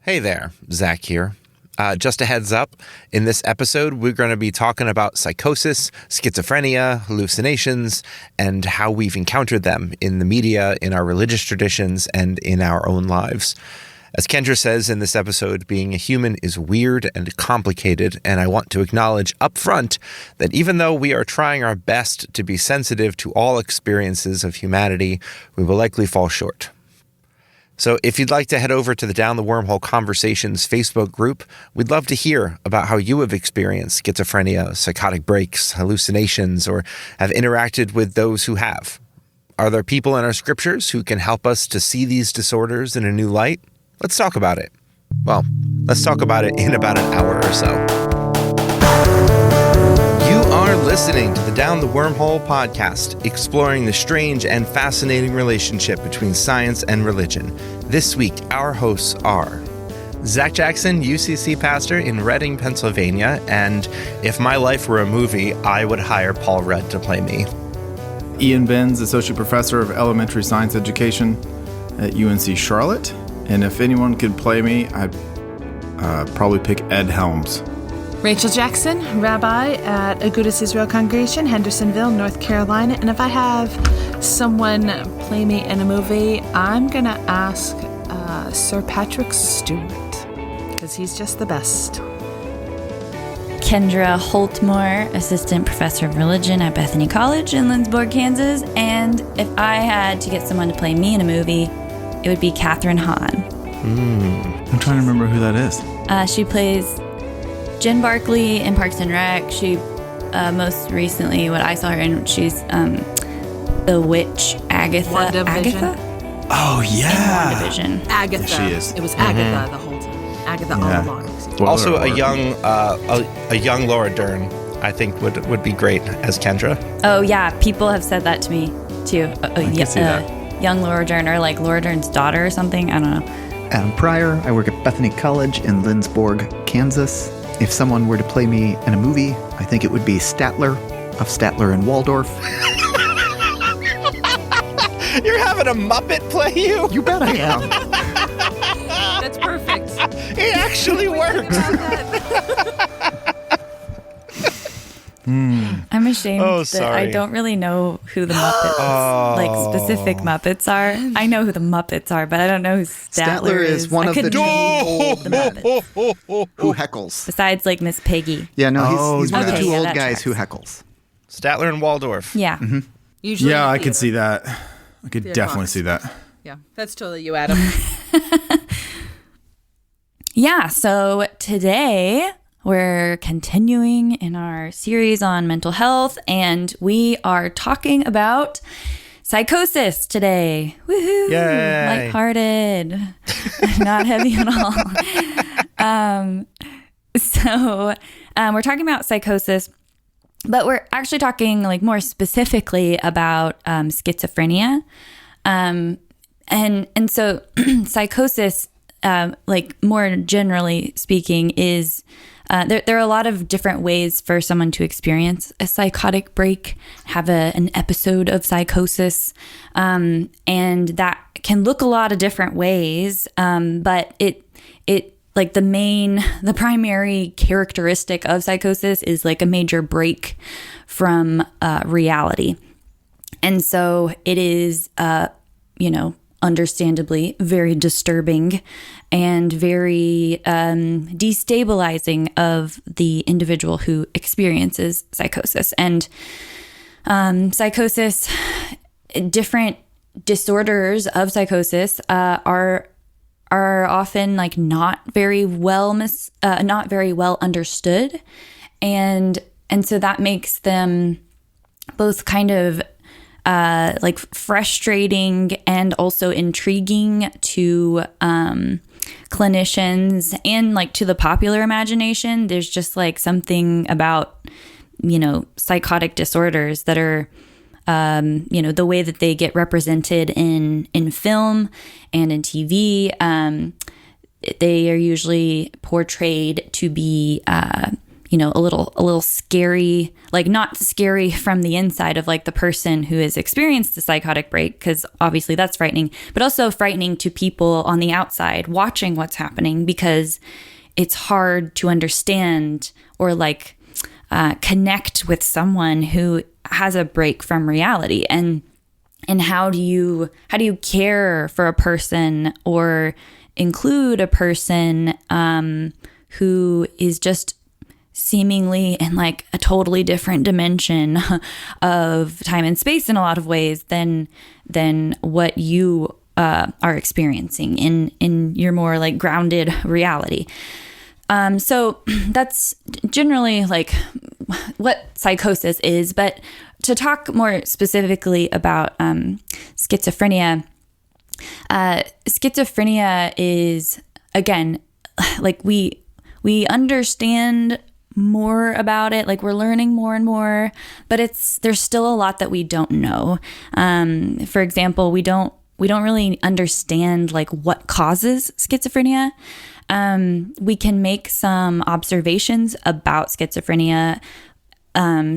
Hey there, Zach here. Just a heads up, in this episode, we're going to be talking about psychosis, schizophrenia, hallucinations, and how we've encountered them in the media, in our religious traditions, and in our own lives. As Kendra says in this episode, being a human is weird and complicated, and I want to acknowledge up front that even though we are trying our best to be sensitive to all experiences of humanity, we will likely fall short. So if you'd like to head over to the Down the Wormhole Conversations Facebook group, we'd love to hear about how you have experienced schizophrenia, psychotic breaks, hallucinations, or have interacted with those who have. Are there people in our scriptures who can help us to see these disorders in a new light? Let's talk about it. Well, let's talk about it in about an hour or so. You are listening to the Down the Wormhole podcast, exploring the strange and fascinating relationship between science and religion. This week, our hosts are Zach Jackson, UCC pastor in Reading, Pennsylvania, and if my life were a movie, I would hire Paul Rudd to play me. Ian Benz, associate professor of elementary science education at UNC Charlotte, and if anyone could play me, I'd probably pick Ed Helms. Rachel Jackson, rabbi at Agudas Israel Congregation, Hendersonville, North Carolina. And if I have someone play me in a movie, I'm going to ask Sir Patrick Stewart, because he's just the best. Kendra Holtmore, assistant professor of religion at Bethany College in Lindsborg, Kansas. And if I had to get someone to play me in a movie, it would be Katherine Hahn. I'm trying to remember who that is. She plays Jen Barkley in Parks and Rec. She, most recently, what I saw her in, she's the witch Agatha. WandaVision. Oh, yeah. WandaVision. Agatha. Yeah, she is. It was Agatha the whole time. Agatha all along. Spoiler Also, alert. a young Laura Dern, I think, would be great as Kendra. Oh, yeah. People have said that to me, too. I can see that. Young Laura Dern, or like Laura Dern's daughter or something. I don't know. Adam Pryor. I work at Bethany College in Lindsborg, Kansas. If someone were to play me in a movie, I think it would be Statler of Statler and Waldorf. You're having a Muppet play you? You bet I am. That's perfect. It actually worked. I'm ashamed that sorry. I don't really know who the Muppets, like specific Muppets are. I know who the Muppets are, but I don't know who Statler is one I of the couldn't two name old the Muppets. who heckles. Besides, like, Miss Piggy. Yeah, no, he's one of the Okay, two yeah, old that guys tracks. who heckles. Statler and Waldorf. Yeah. Usually Yeah, in I could theater. see that. I could definitely see that. Yeah, that's totally you, Adam. Yeah, so today we're continuing in our series on mental health, and we are talking about psychosis today. Woohoo! Yay. Lighthearted, not heavy at all. So we're talking about psychosis, but we're actually talking like more specifically about schizophrenia, and so psychosis. Like more generally speaking, is there are a lot of different ways for someone to experience a psychotic break, have an episode of psychosis, and that can look a lot of different ways. But it like the primary characteristic of psychosis is like a major break from reality, and so it is understandably very disturbing and very destabilizing of the individual who experiences psychosis. And psychosis, different disorders of psychosis are often like not very well understood, and so that makes them both kind of like frustrating and also intriguing to clinicians and like to the popular imagination. There's just like something about, psychotic disorders that are, the way that they get represented in film and in TV. They are usually portrayed to be, a little scary, like not scary from the inside of like the person who has experienced the psychotic break, because obviously that's frightening, but also frightening to people on the outside watching what's happening, because it's hard to understand or like connect with someone who has a break from reality. And how do you care for a person or include a person who is just seemingly in like a totally different dimension of time and space in a lot of ways than what you are experiencing in your more like grounded reality. So that's generally like what psychosis is. But to talk more specifically about schizophrenia, schizophrenia is, again, like we understand more about it, like we're learning more and more, but there's still a lot that we don't know. For example, we don't really understand like what causes schizophrenia. We can make some observations about schizophrenia,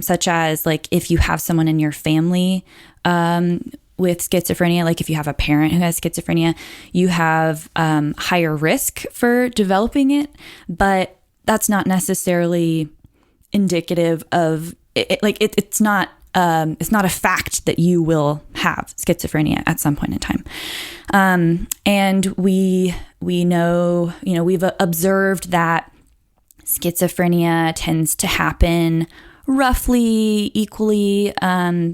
such as like if you have someone in your family with schizophrenia, like if you have a parent who has schizophrenia, you have higher risk for developing it, but that's not necessarily indicative of it. Like it's not a fact that you will have schizophrenia at some point in time. And we know, we've observed that schizophrenia tends to happen roughly equally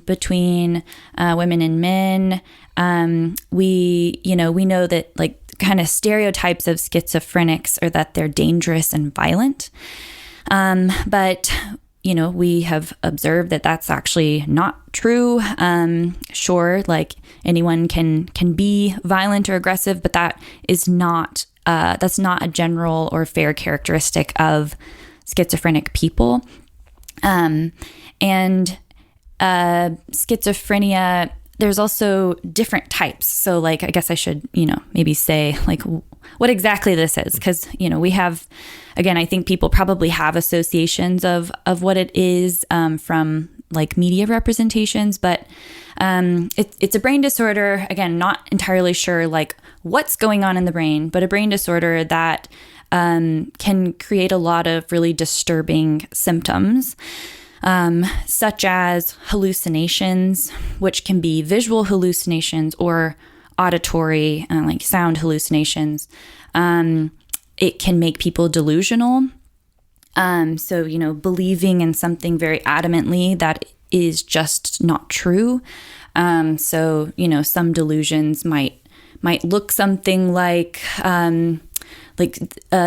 between women and men. We know that like kind of stereotypes of schizophrenics are that they're dangerous and violent. But we have observed that that's actually not true. Sure, like anyone can be violent or aggressive, but that is not that's not a general or fair characteristic of schizophrenic people. And schizophrenia, there's also different types. So like, I guess I should, maybe say like what exactly this is. Cause we have, again, I think people probably have associations of what it is, from like media representations, but, it's a brain disorder. Again, not entirely sure like what's going on in the brain, but a brain disorder that, can create a lot of really disturbing symptoms. Such as hallucinations, which can be visual hallucinations or auditory, like sound hallucinations. It can make people delusional. So, believing in something very adamantly that is just not true. So, some delusions might look something like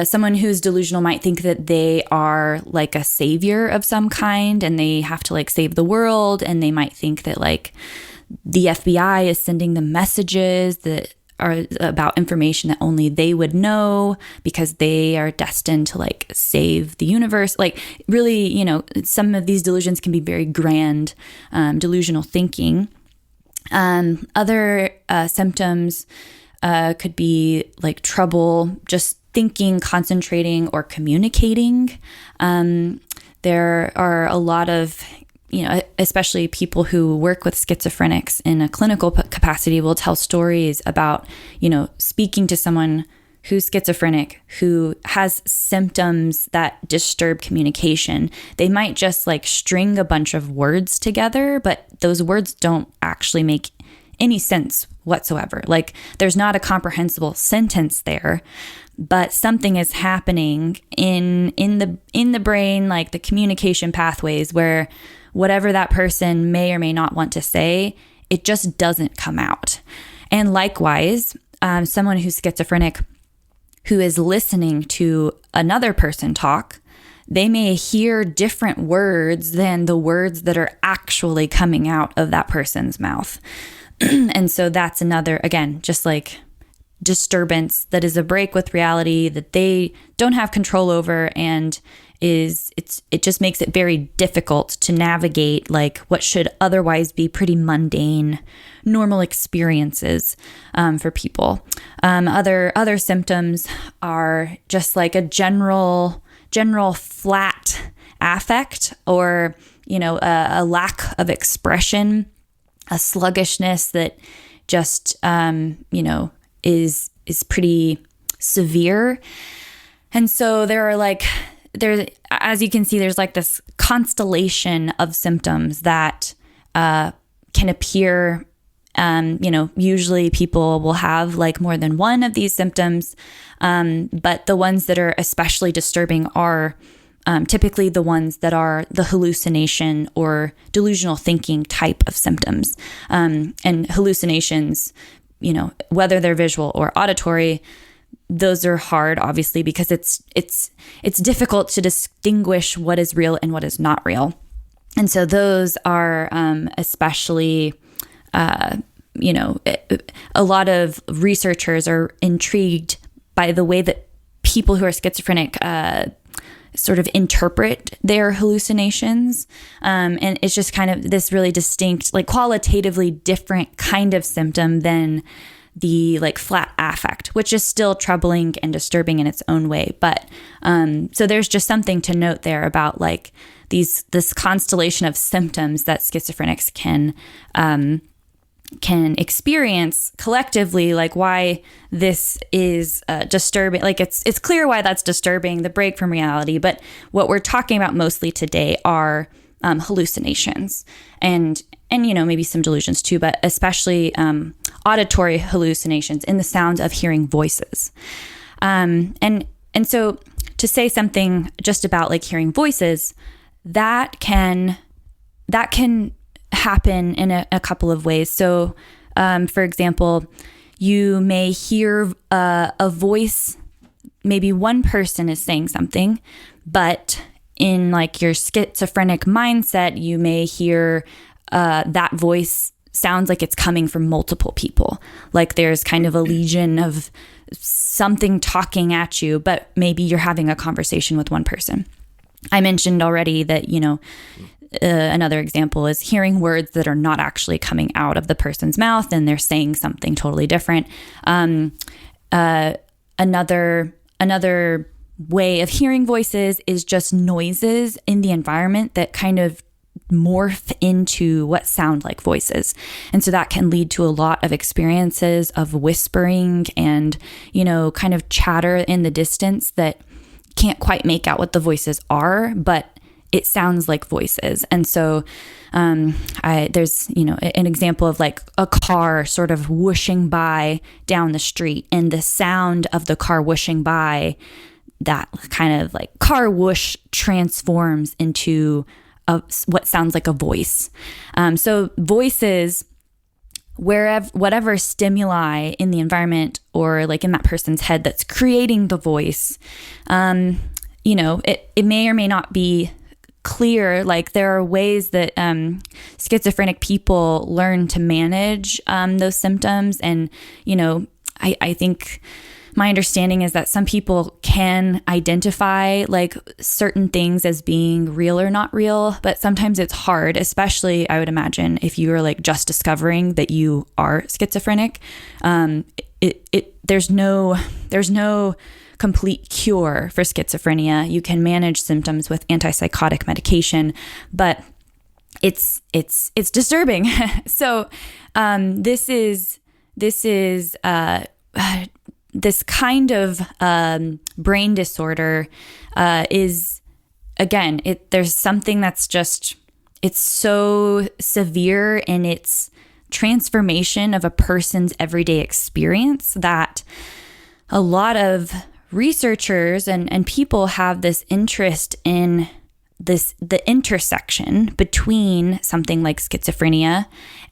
someone who's delusional might think that they are like a savior of some kind and they have to like save the world. And they might think that like the FBI is sending them messages that are about information that only they would know because they are destined to like save the universe. Like really, some of these delusions can be very grand, delusional thinking. Other symptoms could be like trouble just thinking, concentrating, or communicating. There are a lot of, especially people who work with schizophrenics in a clinical capacity will tell stories about, speaking to someone who's schizophrenic, who has symptoms that disturb communication. They might just like string a bunch of words together, but those words don't actually make any sense whatsoever. Like there's not a comprehensible sentence there, but something is happening in the brain, like the communication pathways, where whatever that person may or may not want to say, it just doesn't come out. And likewise, someone who's schizophrenic who is listening to another person talk, they may hear different words than the words that are actually coming out of that person's mouth. And so that's another, again, just like disturbance that is a break with reality that they don't have control over, and it just makes it very difficult to navigate like what should otherwise be pretty mundane, normal experiences for people. Other symptoms are just like a general flat affect, or, a lack of expression, a sluggishness that just, is pretty severe. And so as you can see, there's like this constellation of symptoms that can appear. Usually people will have like more than one of these symptoms, but the ones that are especially disturbing are typically the ones that are the hallucination or delusional thinking type of symptoms. And hallucinations, whether they're visual or auditory, those are hard, obviously, because it's difficult to distinguish what is real and what is not real. And so those are especially, a lot of researchers are intrigued by the way that people who are schizophrenic sort of interpret their hallucinations. And it's just kind of this really distinct, like qualitatively different kind of symptom than the like flat affect, which is still troubling and disturbing in its own way. But so there's just something to note there about like this constellation of symptoms that schizophrenics can experience collectively, like why this is disturbing. Like it's clear why that's disturbing, the break from reality. But what we're talking about mostly today are hallucinations and maybe some delusions too, but especially auditory hallucinations in the sounds of hearing voices. And so to say something just about like hearing voices, that can happen in a couple of ways. So, for example, you may hear a voice, maybe one person is saying something, but in like your schizophrenic mindset, you may hear that voice sounds like it's coming from multiple people. Like there's kind of a legion of something talking at you, but maybe you're having a conversation with one person. I mentioned already that, another example is hearing words that are not actually coming out of the person's mouth and they're saying something totally different. Another way of hearing voices is just noises in the environment that kind of morph into what sound like voices. And so that can lead to a lot of experiences of whispering and, kind of chatter in the distance that can't quite make out what the voices are, but it sounds like voices. And so there's, an example of like a car sort of whooshing by down the street, and the sound of the car whooshing by, that kind of like car whoosh transforms into what sounds like a voice. So voices, whatever stimuli in the environment or like in that person's head that's creating the voice, it may or may not be clear. Like there are ways that schizophrenic people learn to manage those symptoms. And, I think my understanding is that some people can identify like certain things as being real or not real, but sometimes it's hard, especially I would imagine if you are like just discovering that you are schizophrenic. There's no complete cure for schizophrenia. You can manage symptoms with antipsychotic medication, but it's disturbing. So this is this kind of brain disorder is, again, there's something that's just, it's so severe in its transformation of a person's everyday experience that a lot of researchers and people have this interest in the intersection between something like schizophrenia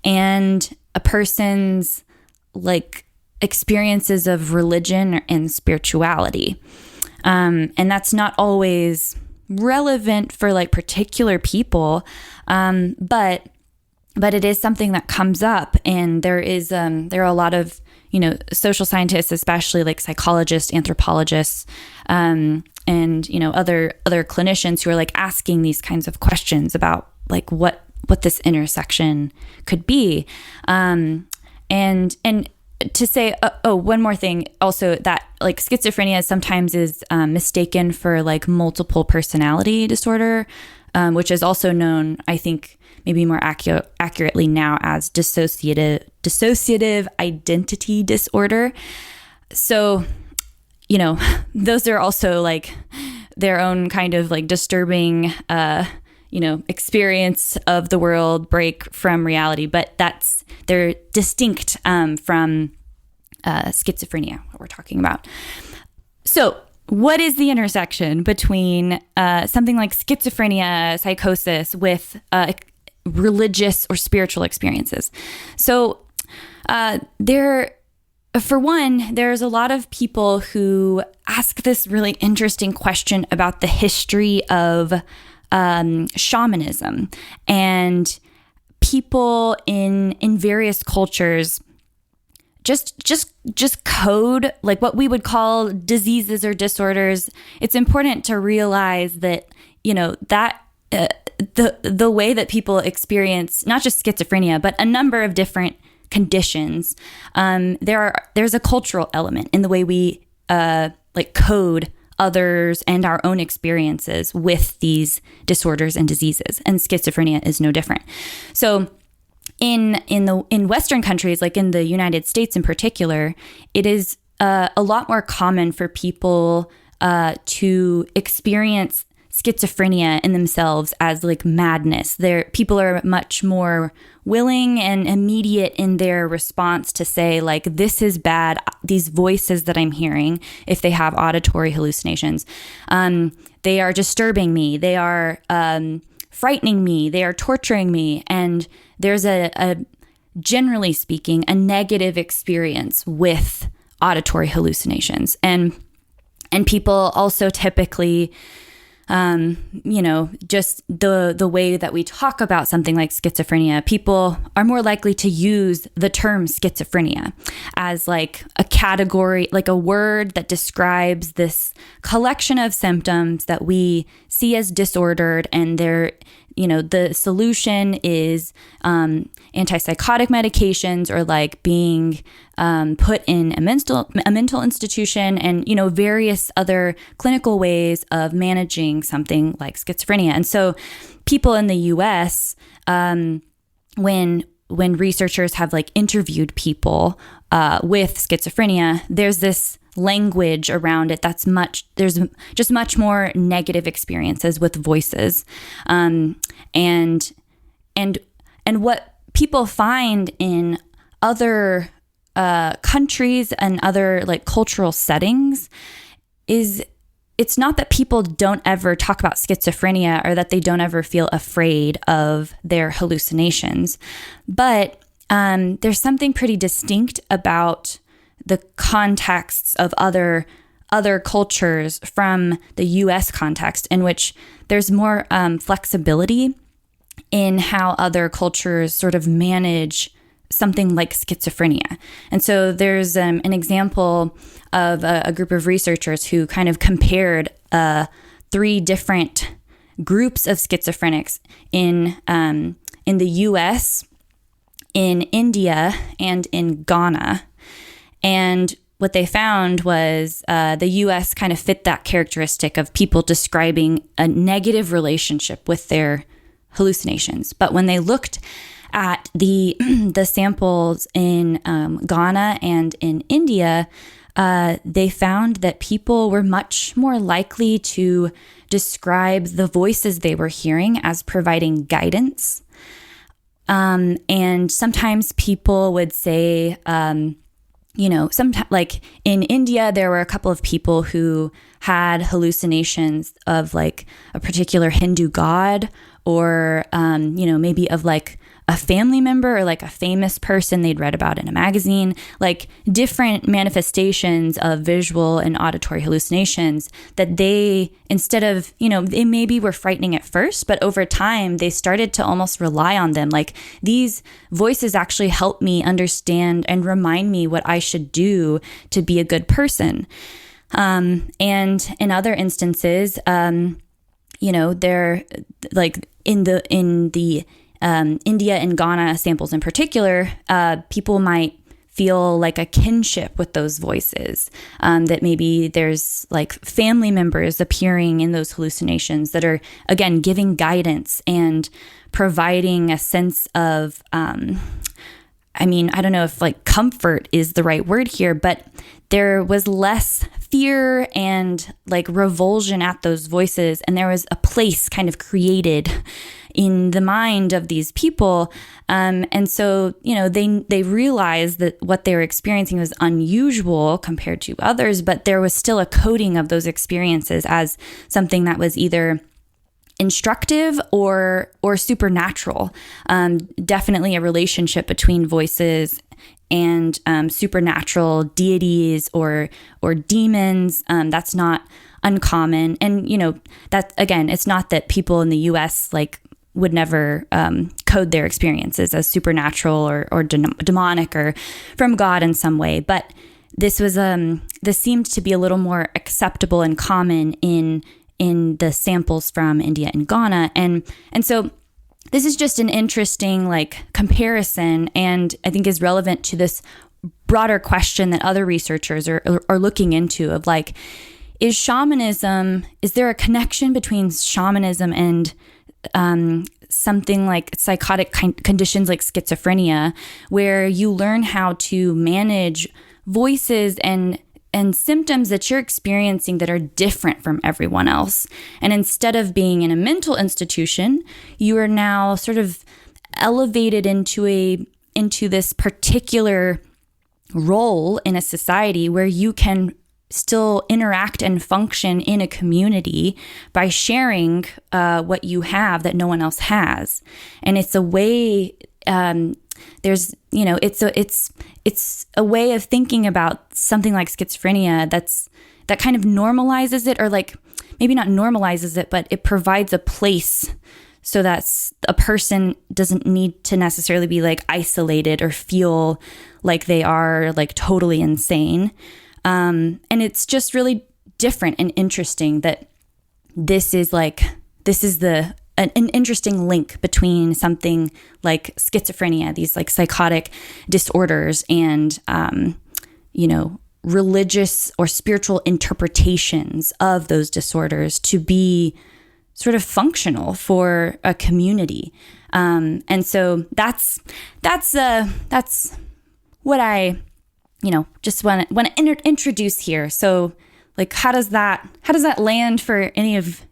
and a person's like experiences of religion and spirituality. And that's not always relevant for like particular people, but it is something that comes up. And there are a lot of, social scientists, especially like psychologists, anthropologists, and, other clinicians who are like asking these kinds of questions about like what this intersection could be. And to say, one more thing also, that like schizophrenia sometimes is mistaken for like multiple personality disorder, which is also known, I think, maybe more accurately now as dissociative identity disorder. So, those are also like their own kind of like disturbing, experience of the world, break from reality, but they're distinct from schizophrenia, what we're talking about. So what is the intersection between something like schizophrenia, psychosis with religious or spiritual experiences? So for one, there's a lot of people who ask this really interesting question about the history of shamanism, and people in various cultures just code like what we would call diseases or disorders. It's important to realize that that the way that people experience not just schizophrenia but a number of different conditions, there's a cultural element in the way we code others and our own experiences with these disorders and diseases, and schizophrenia is no different. So in Western countries, like in the United States in particular, it is a lot more common for people to experience schizophrenia in themselves as like madness. People are much more willing and immediate in their response to say like, this is bad, these voices that I'm hearing, if they have auditory hallucinations, they are disturbing me, they are frightening me, they are torturing me. And there's a generally speaking, a negative experience with auditory hallucinations. And people also typically just the way that we talk about something like schizophrenia, people are more likely to use the term schizophrenia as like a category, like a word that describes this collection of symptoms that we see as disordered, and the solution is antipsychotic medications, or like being put in a mental institution, and various other clinical ways of managing something like schizophrenia. And so people in the U.S., when researchers have like interviewed people with schizophrenia, there's this language around it there's just much more negative experiences with voices, and what people find in other countries and other like cultural settings is it's not that people don't ever talk about schizophrenia or that they don't ever feel afraid of their hallucinations, but there's something pretty distinct about the contexts of other cultures from the U.S. context, in which there's more flexibility in how other cultures sort of manage something like schizophrenia. And so there's an example of a group of researchers who kind of compared 3 different groups of schizophrenics in the U.S., in India, and in Ghana. And what they found was the U.S. kind of fit that characteristic of people describing a negative relationship with their hallucinations. But when they looked at the samples in Ghana and in India, they found that people were much more likely to describe the voices they were hearing as providing guidance. And sometimes people would say, sometimes, like in India, there were a couple of people who had hallucinations of like a particular Hindu god, or, maybe of like a family member or like a famous person they'd read about in a magazine, like different manifestations of visual and auditory hallucinations that they, instead of, they maybe were frightening at first, but over time they started to almost rely on them. Like, these voices actually help me understand and remind me what I should do to be a good person. And in other instances, they're like in the India and Ghana samples in particular, people might feel like a kinship with those voices, that maybe there's like family members appearing in those hallucinations that are, again, giving guidance and providing a sense of, I don't know if like comfort is the right word here, but there was less fear and like revulsion at those voices. And there was a place kind of created in the mind of these people. And so, they realized that what they were experiencing was unusual compared to others, but there was still a coding of those experiences as something that was either instructive or supernatural. Definitely a relationship between voices and supernatural deities or demons. That's not uncommon. And that, again, it's not that people in the US like would never code their experiences as supernatural or demonic or from God in some way, but this seemed to be a little more acceptable and common in the samples from India and Ghana. And so this is just an interesting like comparison, and I think is relevant to this broader question that other researchers are looking into of like, is there a connection between shamanism and something like psychotic conditions like schizophrenia, where you learn how to manage voices and symptoms that you're experiencing that are different from everyone else. And instead of being in a mental institution, you are now sort of elevated into this particular role in a society where you can still interact and function in a community by sharing what you have that no one else has. And it's a way, it's a way of thinking about something like schizophrenia that kind of normalizes it, or like maybe not normalizes it, but it provides a place so that a person doesn't need to necessarily be like isolated or feel like they are like totally insane. And it's just really different and interesting that this is an interesting link between something like schizophrenia, these like psychotic disorders, and, religious or spiritual interpretations of those disorders to be sort of functional for a community. And so that's what I, just want to introduce here. So like, how does that land for any of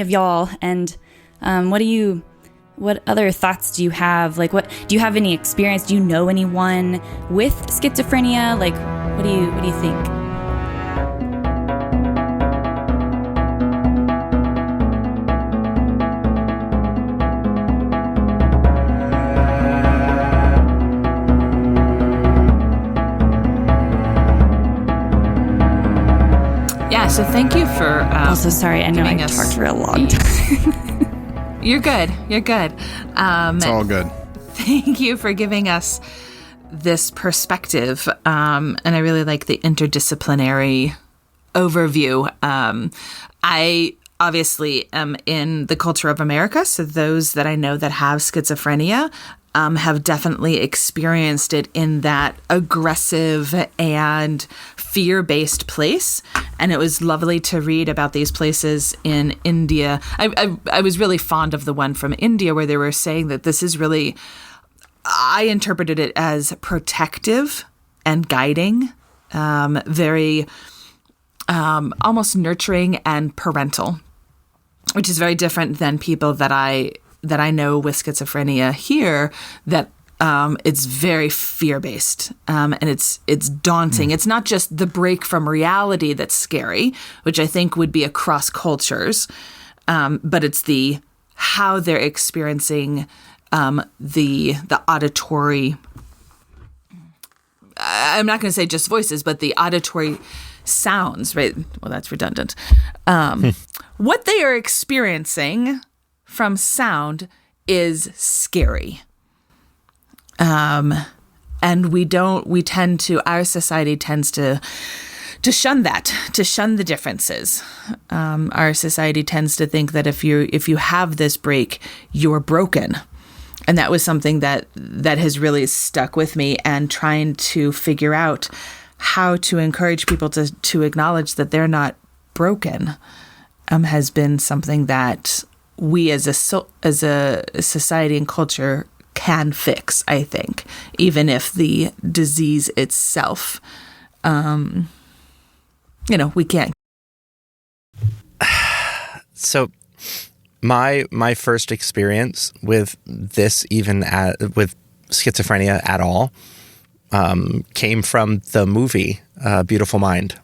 y'all? And what other thoughts do you have? Like, what do you have any experience? Do you know anyone with schizophrenia? Like, what do you think? Yeah, so thank you for also sorry, I know I talked for a long time. You're good. It's all good. Thank you for giving us this perspective, and I really like the interdisciplinary overview. I obviously am in the culture of America, so those that I know that have schizophrenia have definitely experienced it in that aggressive and fear-based place. And it was lovely to read about these places in India. I was really fond of the one from India where they were saying that this is really, I interpreted it as protective and guiding, very almost nurturing and parental, which is very different than people that I know with schizophrenia here, that it's very fear-based, and it's daunting. It's not just the break from reality that's scary, which I think would be across cultures, but it's how they're experiencing the auditory. I'm not going to say just voices, but the auditory sounds. Right? Well, that's redundant. What they are experiencing from sound is scary. And our society tends to shun that, to shun the differences. Our society tends to think that if you have this break, you're broken. And that was something that has really stuck with me, and trying to figure out how to encourage people to acknowledge that they're not broken has been something that we as a society and culture can fix, I think, even if the disease itself, we can't. So my first experience with this, with schizophrenia at all, came from the movie Beautiful Mind,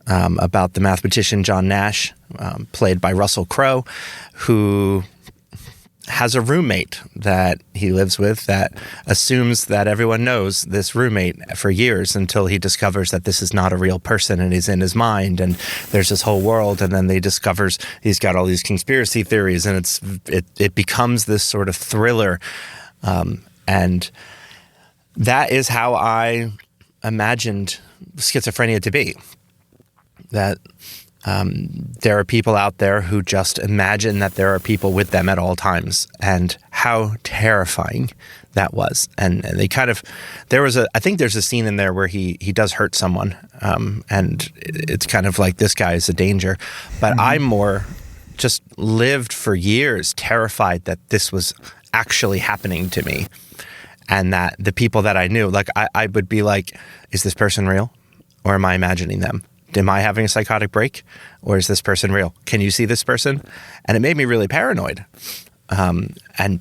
about the mathematician John Nash, played by Russell Crowe, who has a roommate that he lives with that assumes that everyone knows this roommate for years, until he discovers that this is not a real person and he's in his mind, and there's this whole world, and then they discovers he's got all these conspiracy theories, and it becomes this sort of thriller, and that is how I imagined schizophrenia to be. That there are people out there who just imagine that there are people with them at all times, and how terrifying that was. And they kind of, I think there's a scene in there where he does hurt someone, and it's kind of like, this guy is a danger. But I more just lived for years terrified that this was actually happening to me, and that the people that I knew, like I would be like, is this person real, or am I imagining them? Am I having a psychotic break, or is this person real? Can you see this person? And it made me really paranoid. And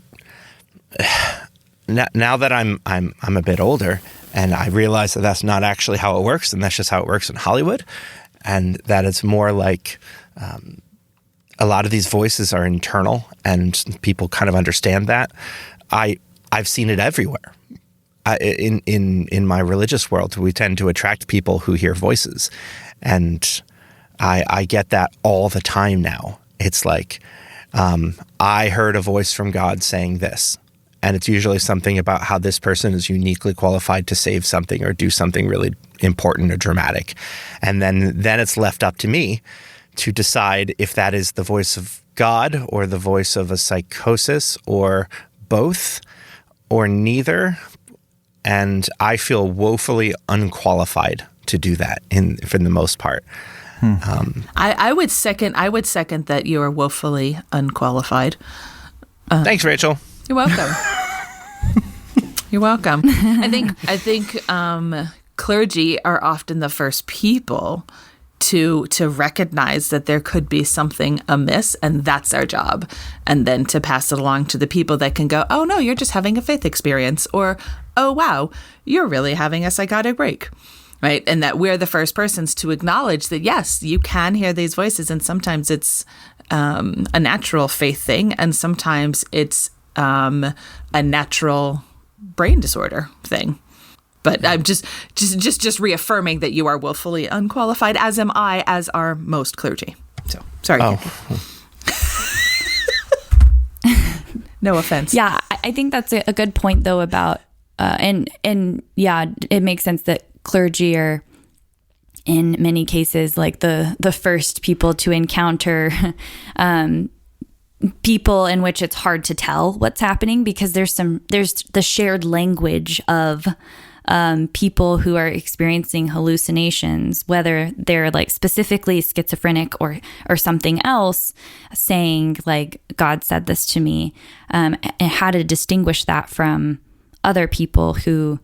now that I'm a bit older, and I realize that that's not actually how it works, and that's just how it works in Hollywood, and that it's more like a lot of these voices are internal, and people kind of understand that. I've seen it everywhere. In my religious world, we tend to attract people who hear voices. And I get that all the time now. It's like, I heard a voice from God saying this. And it's usually something about how this person is uniquely qualified to save something or do something really important or dramatic. And then it's left up to me to decide if that is the voice of God, or the voice of a psychosis, or both, or neither. And I feel woefully unqualified to do that for the most part. I would second that you are woefully unqualified. Thanks, Rachel. You're welcome. You're welcome. I think clergy are often the first people to recognize that there could be something amiss, and that's our job. And then to pass it along to the people that can go, oh no, you're just having a faith experience, or oh wow, you're really having a psychotic break. Right? And that we're the first persons to acknowledge that, yes, you can hear these voices, and sometimes it's a natural faith thing, and sometimes it's a natural brain disorder thing. But I'm just reaffirming that you are willfully unqualified, as am I, as are most clergy. So, sorry. Oh. No offense. Yeah, I think that's a good point, though, about, and yeah, it makes sense that clergy are, in many cases, like the first people to encounter people in which it's hard to tell what's happening, because there's the shared language of people who are experiencing hallucinations, whether they're like specifically schizophrenic or something else, saying like, God said this to me, and how to distinguish that from other people who,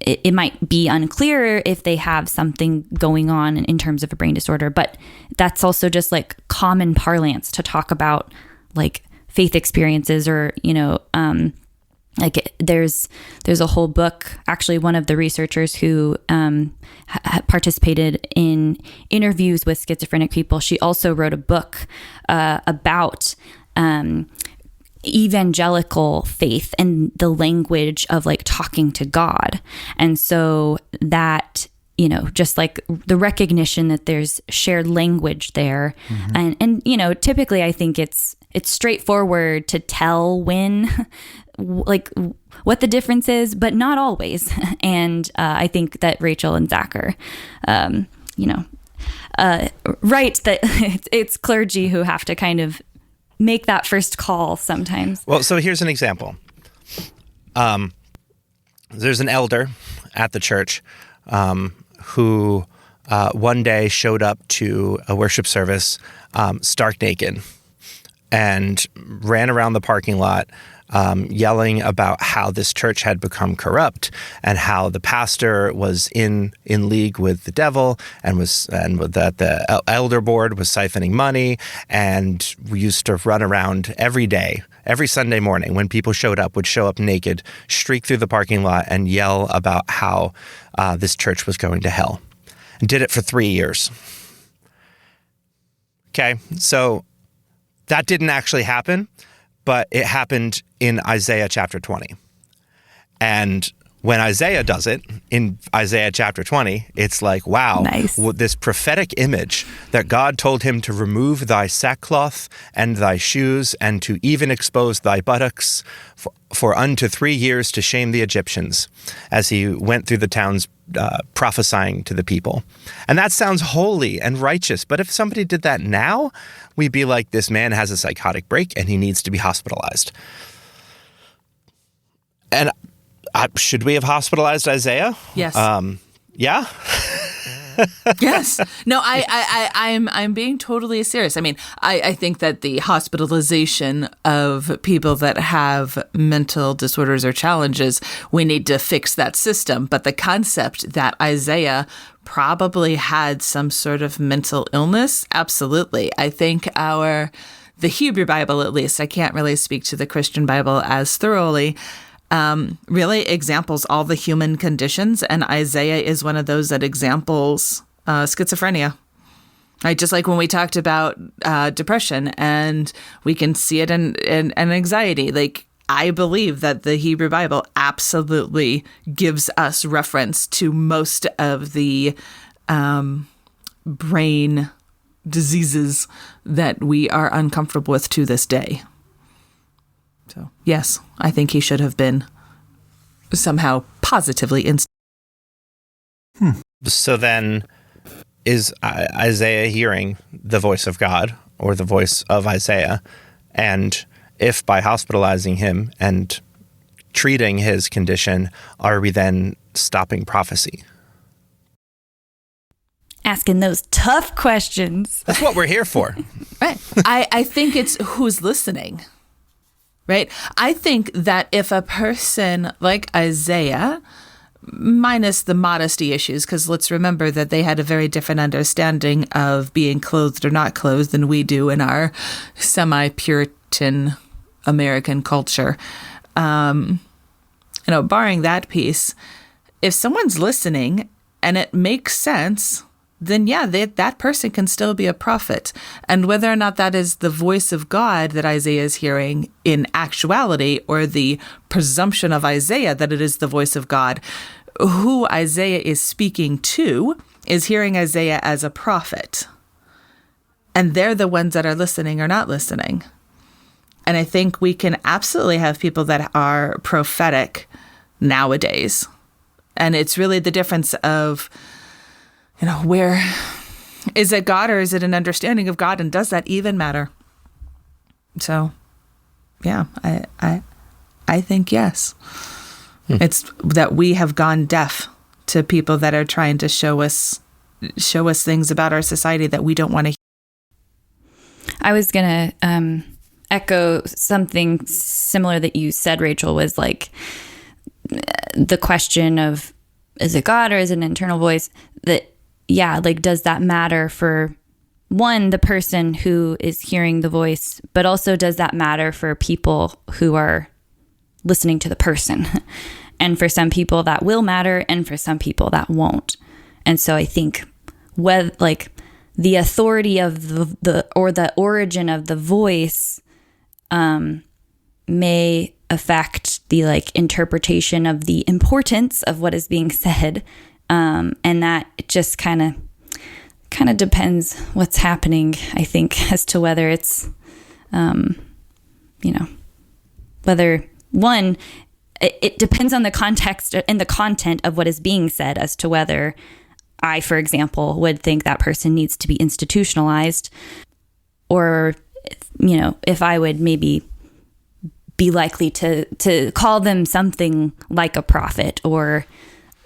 it might be unclear if they have something going on in terms of a brain disorder, but that's also just like common parlance to talk about like faith experiences, or, like there's a whole book. Actually, one of the researchers who participated in interviews with schizophrenic people, she also wrote a book about evangelical faith and the language of like talking to God. And so that, just like the recognition that there's shared language there. Mm-hmm. And typically I think it's straightforward to tell when, like what the difference is, but not always. And I think that Rachel and Zach are, right, that it's clergy who have to kind of make that first call sometimes. Well, so here's an example. There's an elder at the church who one day showed up to a worship service stark naked and ran around the parking lot yelling about how this church had become corrupt and how the pastor was in league with the devil and that the elder board was siphoning money, and we used to run around every day, every Sunday morning when people showed up, would show up naked, streak through the parking lot and yell about how this church was going to hell. And did it for 3 years. Okay, so that didn't actually happen, but it happened in Isaiah chapter 20. And when Isaiah does it in Isaiah chapter 20, it's like, wow, nice. This prophetic image that God told him to remove thy sackcloth and thy shoes and to even expose thy buttocks for unto 3 years to shame the Egyptians, as he went through the towns prophesying to the people. And that sounds holy and righteous, but if somebody did that now, we'd be like, this man has a psychotic break and he needs to be hospitalized. And should we have hospitalized Isaiah? Yes. Yeah. Yes. No, I'm being totally serious. I mean, I think that the hospitalization of people that have mental disorders or challenges, we need to fix that system. But the concept that Isaiah probably had some sort of mental illness, absolutely. I think the Hebrew Bible, at least, I can't really speak to the Christian Bible as thoroughly, really examples all the human conditions, and Isaiah is one of those that examples schizophrenia. Right, just like when we talked about depression, and we can see it in anxiety. Like, I believe that the Hebrew Bible absolutely gives us reference to most of the brain diseases that we are uncomfortable with to this day. So, yes, I think he should have been somehow positively So then, is Isaiah hearing the voice of God or the voice of Isaiah? And if by hospitalizing him and treating his condition, are we then stopping prophecy? Asking those tough questions. That's what we're here for. Right. I think it's who's listening. Right? I think that if a person like Isaiah, minus the modesty issues, because let's remember that they had a very different understanding of being clothed or not clothed than we do in our semi-Puritan American culture. Barring that piece, if someone's listening and it makes sense, then yeah, that person can still be a prophet. And whether or not that is the voice of God that Isaiah is hearing in actuality, or the presumption of Isaiah that it is the voice of God, who Isaiah is speaking to is hearing Isaiah as a prophet. And they're the ones that are listening or not listening. And I think we can absolutely have people that are prophetic nowadays. And it's really the difference of, where is it God or is it an understanding of God? And does that even matter? So, yeah, I think yes. It's that we have gone deaf to people that are trying to show us things about our society that we don't want to hear. I was going to echo something similar that you said, Rachel, was like the question of, is it God or is it an internal voice? That, yeah, like, does that matter for, one, the person who is hearing the voice, but also does that matter for people who are listening to the person? And for some people that will matter, and for some people that won't. And so I think whether, like, the authority of the origin of the voice may affect the, like, interpretation of the importance of what is being said. And that it just kind of depends what's happening, I think, as to whether it's, whether, one, it depends on the context and the content of what is being said as to whether I, for example, would think that person needs to be institutionalized, or if I would maybe be likely to call them something like a prophet or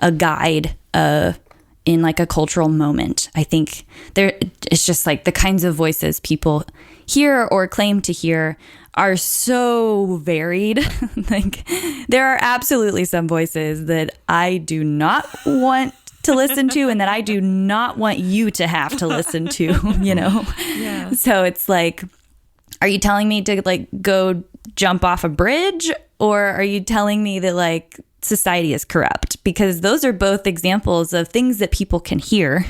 a guide in like a cultural moment. I think it's just like the kinds of voices people hear or claim to hear are so varied. Like there are absolutely some voices that I do not want to listen to and that I do not want you to have to listen to, Yeah. So it's like, are you telling me to like go jump off a bridge, or are you telling me that like society is corrupt? Because those are both examples of things that people can hear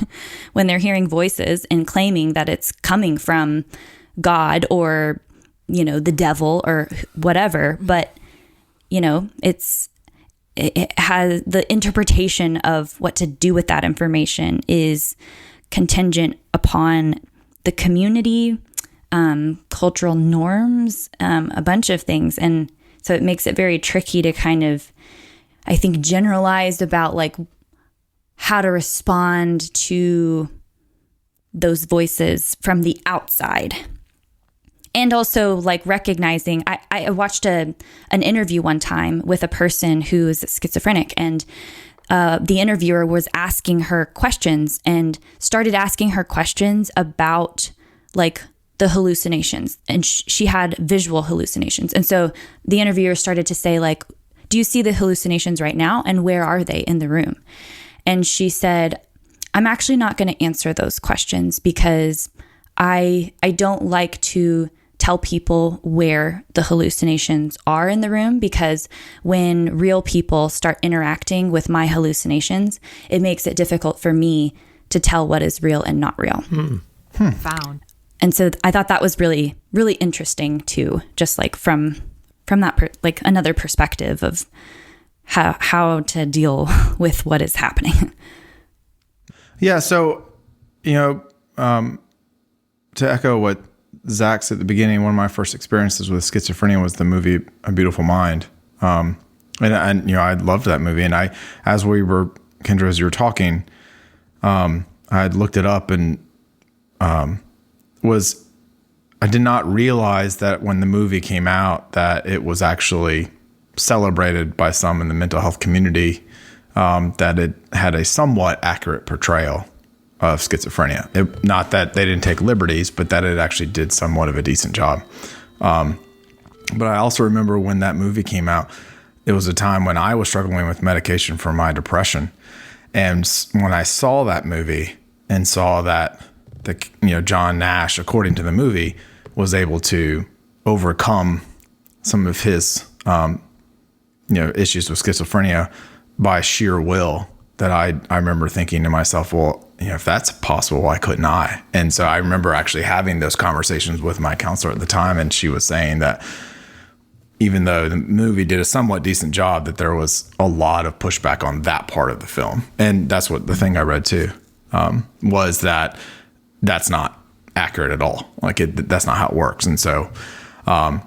when they're hearing voices and claiming that it's coming from God or, the devil or whatever. But, it has the interpretation of what to do with that information is contingent upon the community, cultural norms, a bunch of things. And so it makes it very tricky to kind of, I think, generalize about like how to respond to those voices from the outside. And also like recognizing, I watched an interview one time with a person who's schizophrenic, and the interviewer was asking her questions and started asking her questions about like the hallucinations, and she had visual hallucinations. And so the interviewer started to say like, do you see the hallucinations right now? And where are they in the room? And she said, I'm actually not going to answer those questions because I don't like to tell people where the hallucinations are in the room, because when real people start interacting with my hallucinations, it makes it difficult for me to tell what is real and not real. Found. And so I thought that was really, really interesting too, just like from that, like another perspective of how to deal with what is happening. Yeah. So, to echo what Zach said at the beginning, one of my first experiences with schizophrenia was the movie A Beautiful Mind. And I loved that movie. And Kendra, as you were talking, I had looked it up and, I did not realize that when the movie came out that it was actually celebrated by some in the mental health community, that it had a somewhat accurate portrayal of schizophrenia. Not that they didn't take liberties, but that it actually did somewhat of a decent job. But I also remember when that movie came out, it was a time when I was struggling with medication for my depression. And when I saw that movie and saw that John Nash, according to the movie, was able to overcome some of his issues with schizophrenia by sheer will, that I remember thinking to myself, well, if that's possible, why couldn't I? And so I remember actually having those conversations with my counselor at the time, and she was saying that even though the movie did a somewhat decent job, that there was a lot of pushback on that part of the film. And that's what the thing I read too, was that that's not accurate at all. Like that's not how it works. And so that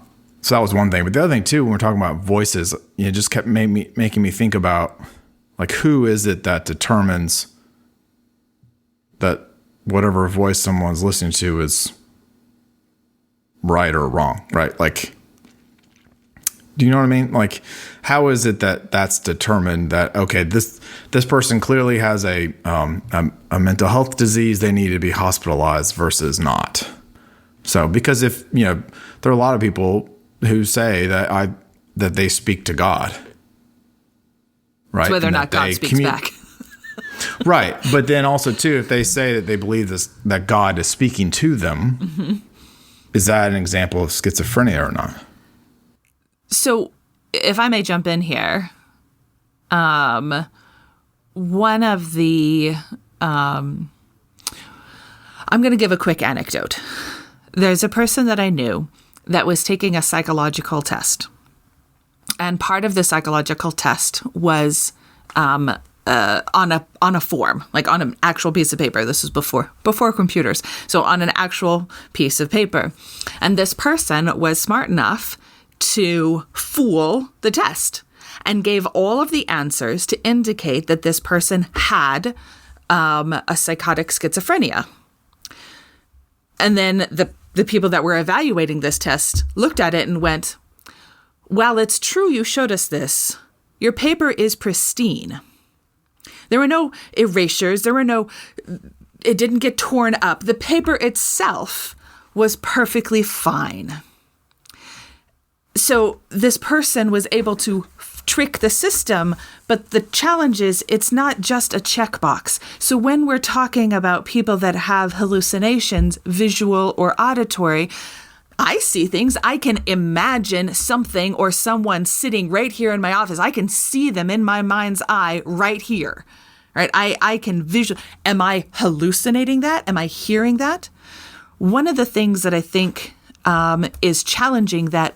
was one thing. But the other thing too, when we're talking about voices, it just kept making me think about like, who is it that determines that whatever voice someone's listening to is right or wrong, right? Like, do you know what I mean? Like, how is it that that's determined that, okay, this person clearly has a mental health disease, they need to be hospitalized versus not? So, because if, there are a lot of people who say that they speak to God, right? It's whether or not God speaks back. Right. But then also too, if they say that they believe that God is speaking to them, is that an example of schizophrenia or not? So if I may jump in here, one of the, I'm going to give a quick anecdote. There's a person that I knew that was taking a psychological test. And part of the psychological test was on a form, like on an actual piece of paper. This was before computers. So on an actual piece of paper. And this person was smart enough to fool the test and gave all of the answers to indicate that this person had a psychotic schizophrenia. And then the people that were evaluating this test looked at it and went, "While it's true you showed us this, your paper is pristine. There were no erasures. It didn't get torn up. The paper itself was perfectly fine." So this person was able to trick the system, but the challenge is it's not just a checkbox. So when we're talking about people that have hallucinations, visual or auditory, I see things. I can imagine something or someone sitting right here in my office. I can see them in my mind's eye right here. Right? I can visual. Am I hallucinating that? Am I hearing that? One of the things that I think is challenging that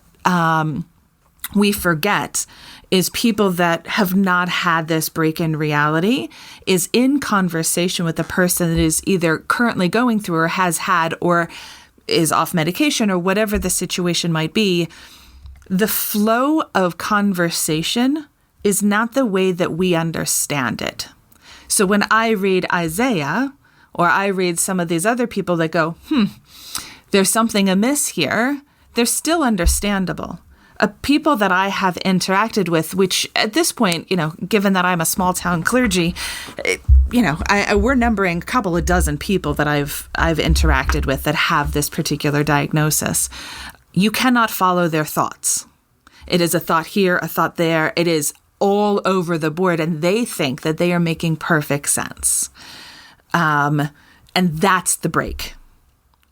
we forget is people that have not had this break in reality is in conversation with a person that is either currently going through or has had or is off medication or whatever the situation might be. The flow of conversation is not the way that we understand it. So when I read Isaiah or I read some of these other people that go, there's something amiss here, they're still understandable. People that I have interacted with, which at this point, given that I'm a small town clergy, we're numbering a couple of dozen people that I've interacted with that have this particular diagnosis. You cannot follow their thoughts. It is a thought here, a thought there. It is all over the board, and they think that they are making perfect sense. And that's the break,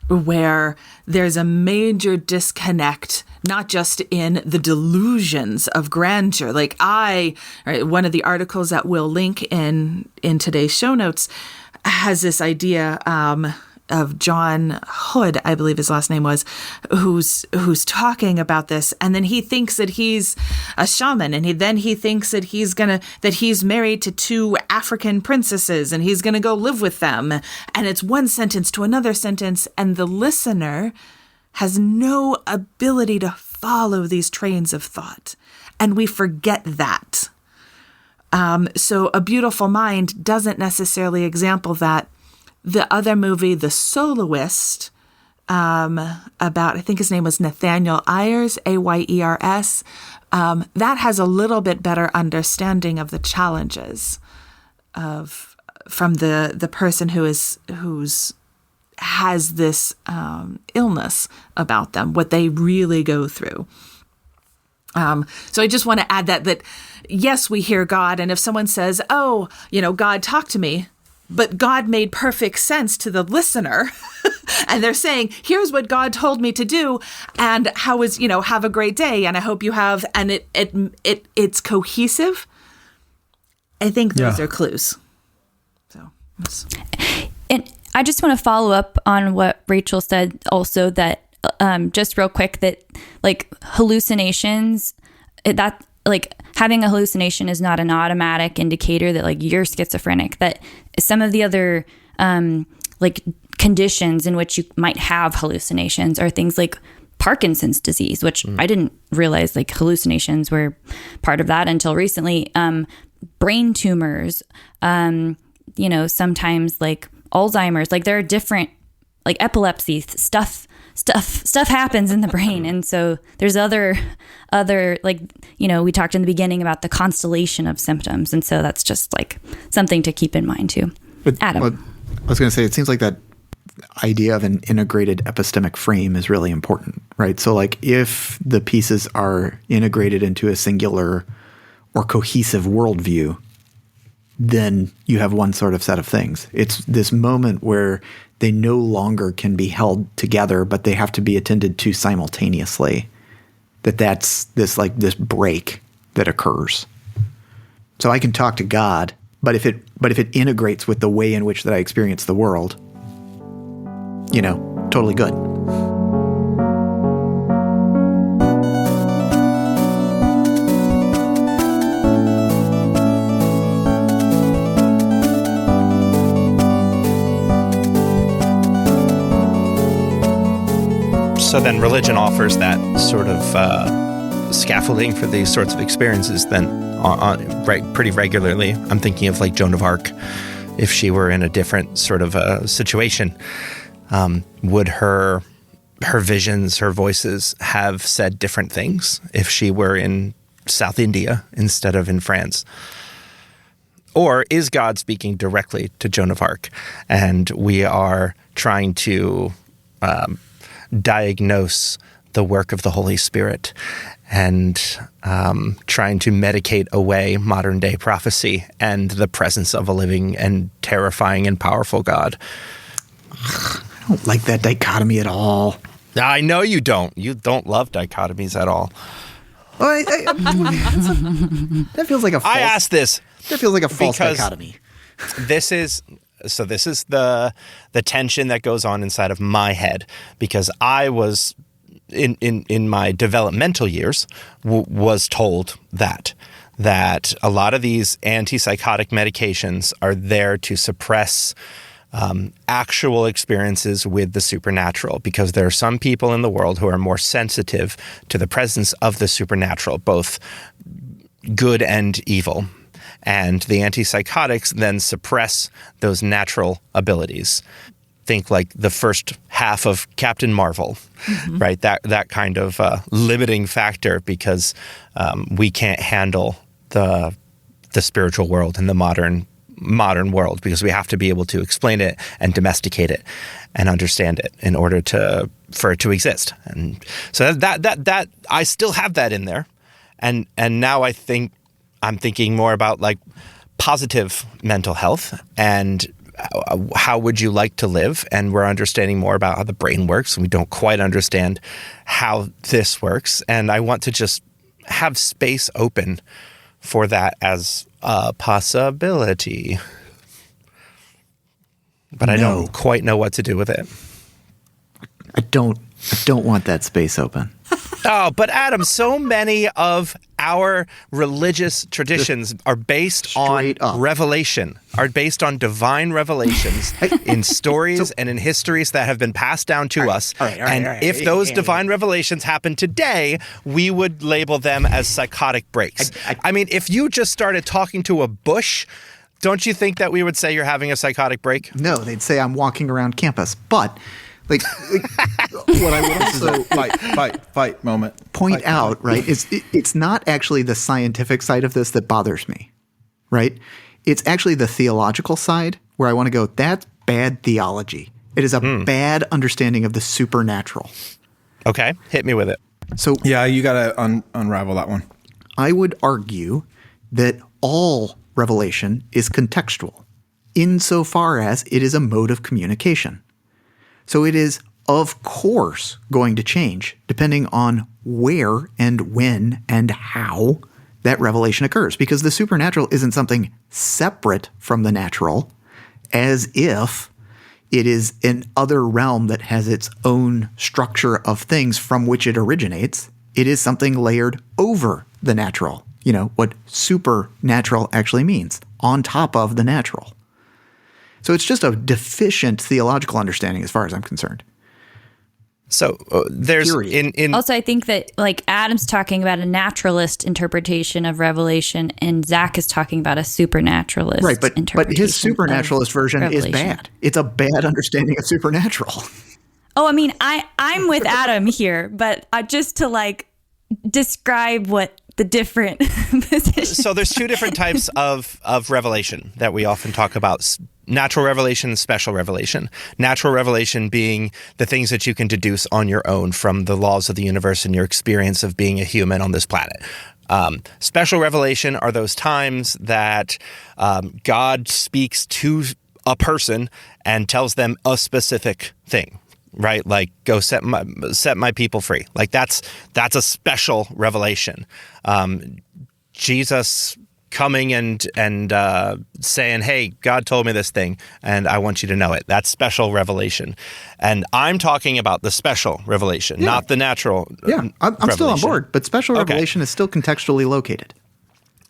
where there's a major disconnect, not just in the delusions of grandeur. One of the articles that we'll link in today's show notes has this idea of John Hood, I believe his last name was, who's talking about this, and then he thinks that he's a shaman, and he thinks that he's married to 2 African princesses, and he's gonna go live with them, and it's one sentence to another sentence, and the listener has no ability to follow these trains of thought, and we forget that. So A Beautiful Mind doesn't necessarily example that. The other movie, The Soloist, about, I think his name was Nathaniel Ayers, Ayers, that has a little bit better understanding of the challenges from the person who's has this illness about them, what they really go through. So I just want to add that yes, we hear God, and if someone says, "Oh, God talked to me," but God made perfect sense to the listener, and they're saying, "Here's what God told me to do, and how is have a great day, and I hope you have," and it's cohesive. I think those are clues. So, and I just want to follow up on what Rachel said. Also, that just real quick, that hallucinations, that having a hallucination is not an automatic indicator that you're schizophrenic. That some of the other conditions in which you might have hallucinations are things like Parkinson's disease, which I didn't realize hallucinations were part of that until recently. Brain tumors, sometimes Alzheimer's, there are different epilepsy stuff happens in the brain. And so there's other we talked in the beginning about the constellation of symptoms. And so that's just something to keep in mind too. But Adam. I was going to say, it seems like that idea of an integrated epistemic frame is really important, right? So if the pieces are integrated into a singular or cohesive worldview, then you have one sort of set of things. It's this moment where they no longer can be held together, but they have to be attended to simultaneously. That's this break that occurs. So I can talk to God, but if it integrates with the way in which that I experience the world, totally good. So then religion offers that sort of scaffolding for these sorts of experiences then pretty regularly. I'm thinking of Joan of Arc. If she were in a different sort of situation, would her her visions, her voices have said different things if she were in South India instead of in France? Or is God speaking directly to Joan of Arc, and we are trying to diagnose the work of the Holy Spirit and trying to medicate away modern day prophecy and the presence of a living and terrifying and powerful God? I don't like that dichotomy at all. I know you don't. You don't love dichotomies at all. Oh, that feels like a false, I asked this. That feels like a false because dichotomy. This is the tension that goes on inside of my head, because I was in my developmental years was told that a lot of these antipsychotic medications are there to suppress actual experiences with the supernatural, because there are some people in the world who are more sensitive to the presence of the supernatural, both good and evil. And the antipsychotics then suppress those natural abilities. Think like the first half of Captain Marvel, right? That kind of limiting factor, because we can't handle the spiritual world in the modern world, because we have to be able to explain it and domesticate it and understand it in order for it to exist. And so that I still have that in there, and now I'm thinking more about like positive mental health and how would you like to live? And we're understanding more about how the brain works, and we don't quite understand how this works. And I want to just have space open for that as a possibility. But I don't quite know what to do with it. I don't want that space open. Oh, but Adam, so many of our religious traditions are based on revelation, are based on divine revelations in stories and in histories that have been passed down to us. And if those divine revelations happen today, we would label them as psychotic breaks. I mean, if you just started talking to a bush, don't you think that we would say you're having a psychotic break? No, they'd say I'm walking around campus. But like what I would also fight moment. Point out, right, is it's not actually the scientific side of this that bothers me, right? It's actually the theological side where I want to go, that's bad theology. It is a bad understanding of the supernatural. Okay, hit me with it. So yeah, you got to unravel that one. I would argue that all revelation is contextual insofar as it is a mode of communication. So it is, of course, going to change depending on where and when and how that revelation occurs, because the supernatural isn't something separate from the natural, as if it is an other realm that has its own structure of things from which it originates. It is something layered over the natural, what supernatural actually means, on top of the natural. So it's just a deficient theological understanding as far as I'm concerned. So there's in Also, I think that like Adam's talking about a naturalist interpretation of Revelation, and Zach is talking about a supernaturalist interpretation. But his supernaturalist version is bad. It's a bad understanding of supernatural. Oh, I mean, I'm with Adam here, but just to like describe what the different positions. So there's two different types of revelation that we often talk about: natural revelation and special revelation. Natural revelation being the things that you can deduce on your own from the laws of the universe and your experience of being a human on this planet. Special revelation are those times that God speaks to a person and tells them a specific thing. Right, like go set my people free. Like that's a special revelation. Jesus coming and saying, "Hey, God told me this thing, and I want you to know it." That's special revelation. And I'm talking about the special revelation, not the natural. Yeah, I'm still on board, but special revelation is still contextually located.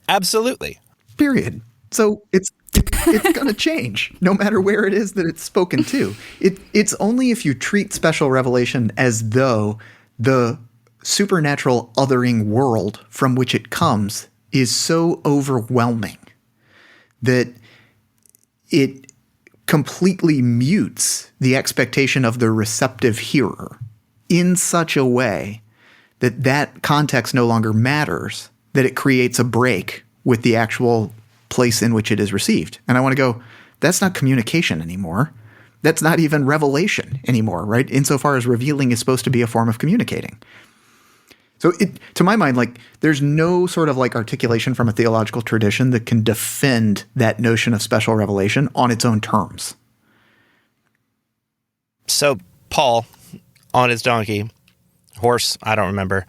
Absolutely. Period. So it's going to change no matter where it is that it's spoken to. It's only if you treat special revelation as though the supernatural othering world from which it comes is so overwhelming that it completely mutes the expectation of the receptive hearer in such a way that that context no longer matters, that it creates a break with the actual place in which it is received. And I want to go, that's not communication anymore. That's not even revelation anymore, right? Insofar as revealing is supposed to be a form of communicating. So to my mind, like, there's no sort of like articulation from a theological tradition that can defend that notion of special revelation on its own terms. So Paul, on his donkey, horse, I don't remember,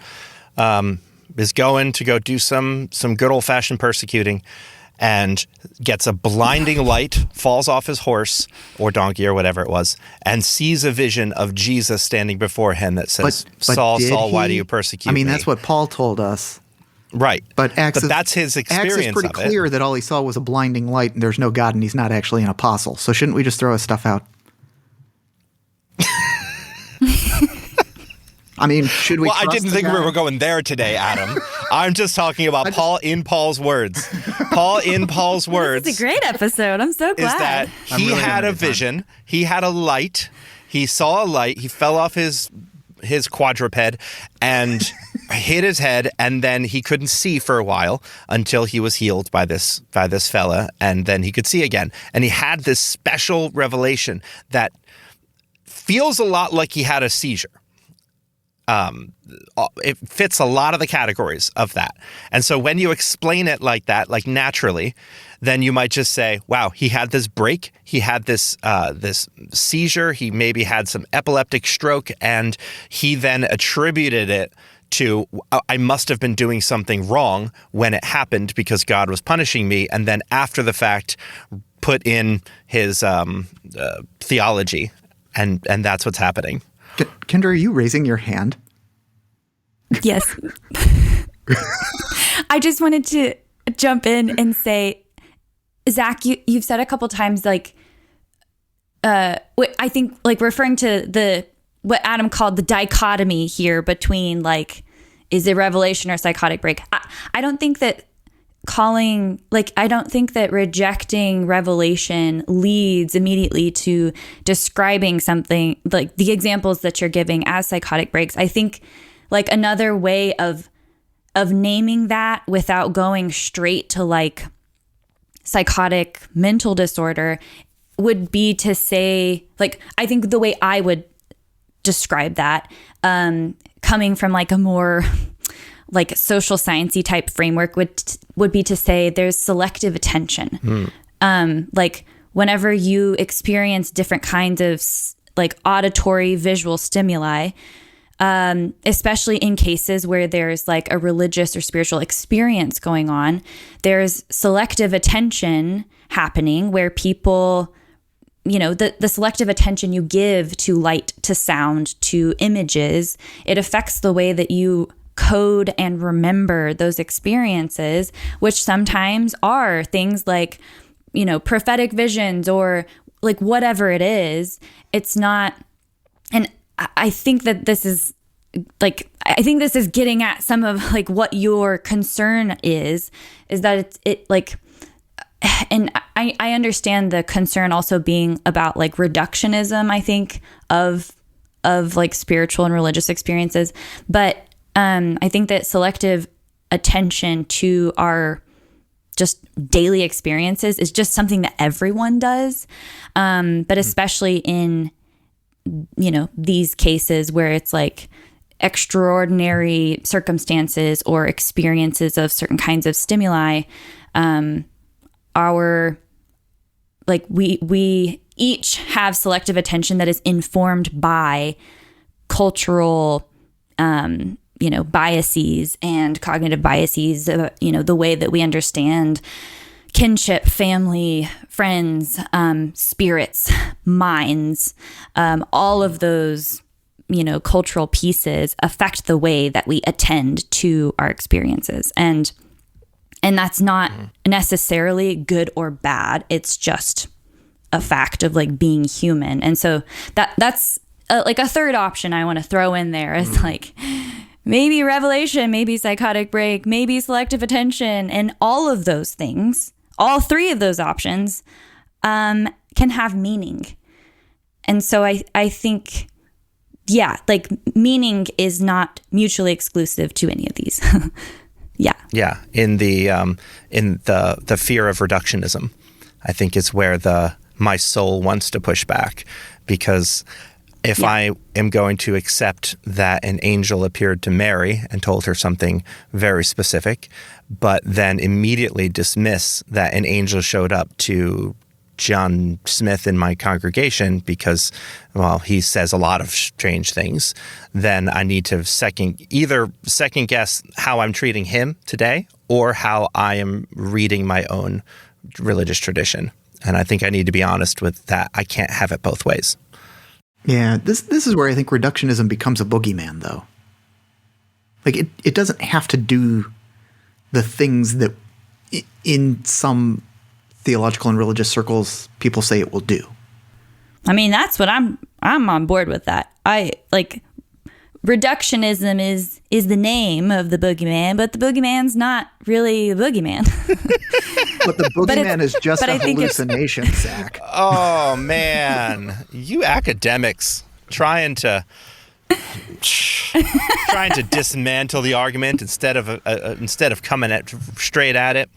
is going to go do some good old-fashioned persecuting, and gets a blinding light, falls off his horse or donkey or whatever it was, and sees a vision of Jesus standing before him that says, Saul, Saul, why do you persecute me? That's what Paul told us. Right. But that's his experience Acts is pretty clear that all he saw was a blinding light and there's no God and he's not actually an apostle. So shouldn't we just throw his stuff out? I mean, should we Well, I didn't think we were going there today, Adam. I'm just talking about Paul in Paul's words. Paul in Paul's words. It's a great episode. I'm so glad. Is that he had a vision. He had a light. He saw a light. He fell off his quadruped and hit his head, and then he couldn't see for a while until he was healed by this fella, and then he could see again. And he had this special revelation that feels a lot like he had a seizure. It fits a lot of the categories of that. And so when you explain it like that, like naturally, then you might just say, wow, he had this break. He had this seizure. He maybe had some epileptic stroke, and he then attributed it to, I must have been doing something wrong when it happened because God was punishing me. And then after the fact, put in his theology. And that's what's happening. Kendra, are you raising your hand? Yes. I just wanted to jump in and say, Zach, you've said a couple times, like, I think, like, referring to what Adam called the dichotomy here between, like, is it revelation or psychotic break? I don't think that I don't think that rejecting revelation leads immediately to describing something like the examples that you're giving as psychotic breaks. I think, like, another way of naming that without going straight to, like, psychotic mental disorder would be to say, like, I think the way I would describe that, coming from, like, a more like social sciencey type framework would be to say there's selective attention. Like, whenever you experience different kinds of, like, auditory visual stimuli, especially in cases where there's, like, a religious or spiritual experience going on, there's selective attention happening where people, you know, the selective attention you give to light, to sound, to images, it affects the way that you code and remember those experiences, which sometimes are things like, you know, prophetic visions or, like, whatever it is. It's not, and I think that this is, like, I think this is getting at some of, like, what your concern is that it like, and I understand the concern also being about, like, reductionism, I think, of like spiritual and religious experiences, but I think that selective attention to our just daily experiences is just something that everyone does. But especially in, you know, these cases where it's like extraordinary circumstances or experiences of certain kinds of stimuli, we each have selective attention that is informed by cultural, you know, biases and cognitive biases, you know, the way that we understand kinship, family, friends, spirits, minds, all of those, you know, cultural pieces affect the way that we attend to our experiences. And that's not necessarily good or bad. It's just a fact of, like, being human. And so that's like a third option I want to throw in there is like, maybe revelation, maybe psychotic break, maybe selective attention, and all of those things, all three of those options, can have meaning. And so I think yeah, like meaning is not mutually exclusive to any of these. Yeah. Yeah. In the fear of reductionism, I think is where my soul wants to push back, because if I am going to accept that an angel appeared to Mary and told her something very specific, but then immediately dismiss that an angel showed up to John Smith in my congregation because, well, he says a lot of strange things, then I need to either second guess how I'm treating him today or how I am reading my own religious tradition. And I think I need to be honest with that. I can't have it both ways. Yeah, this is where I think reductionism becomes a boogeyman, though. Like, it doesn't have to do the things that in some theological and religious circles people say it will do. I mean, that's what I'm on board with that. I like reductionism is the name of the boogeyman, but the boogeyman's not really a boogeyman. But the boogeyman is just a hallucination, Zach. Oh man, you academics trying to dismantle the argument instead of coming straight at it.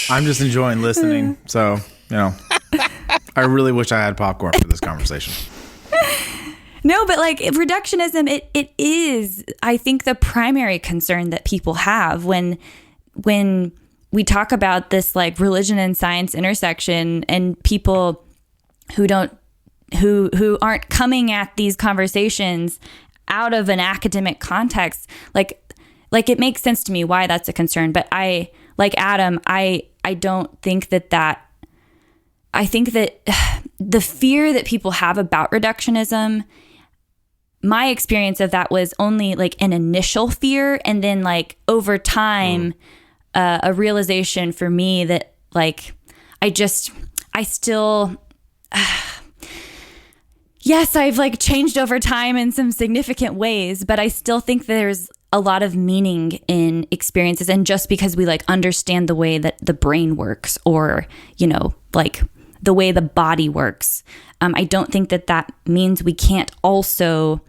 I'm just enjoying listening. So, I really wish I had popcorn for this conversation. No, but like reductionism, it is, I think, the primary concern that people have when we talk about this like religion and science intersection, and people who aren't coming at these conversations out of an academic context. Like it makes sense to me why that's a concern, but I, like Adam, I don't think that I think that the fear that people have about reductionism, my experience of that was only like an initial fear, and then like over time, a realization for me that like I still yes, I've like changed over time in some significant ways, but I still think there's a lot of meaning in experiences. And just because we like understand the way that the brain works, or, like the way the body works, I don't think that means we can't also